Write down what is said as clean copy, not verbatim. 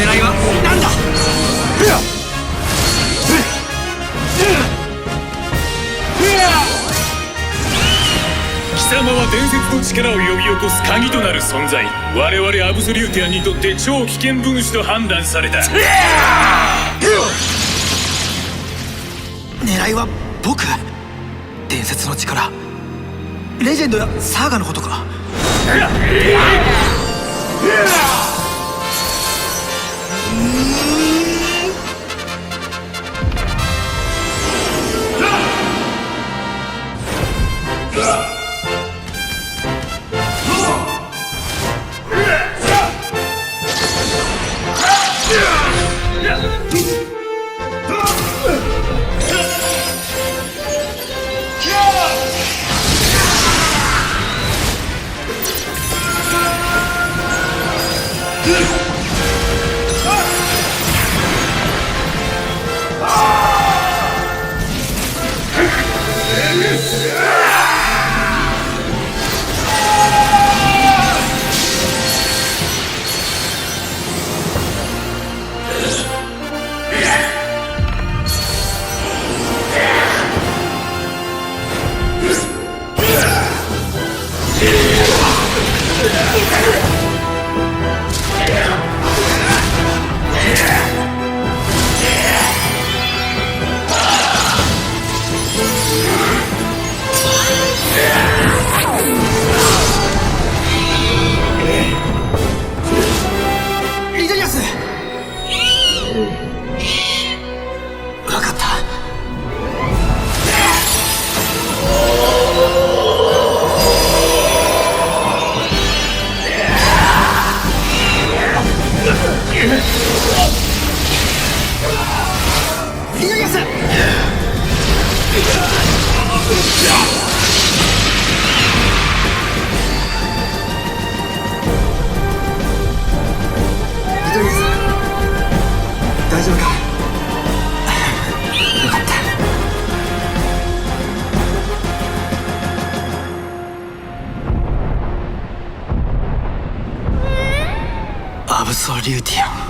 狙いは何だ。貴様は伝説の力を呼び起こす鍵となる存在。我々アブソリューティアンにとって超危険分子と判断された。狙いは僕。伝説の力、レジェンドやサーガのことか。リドリアス、分かった。リドリアス、大丈夫か。よかった。アブソリューティアン。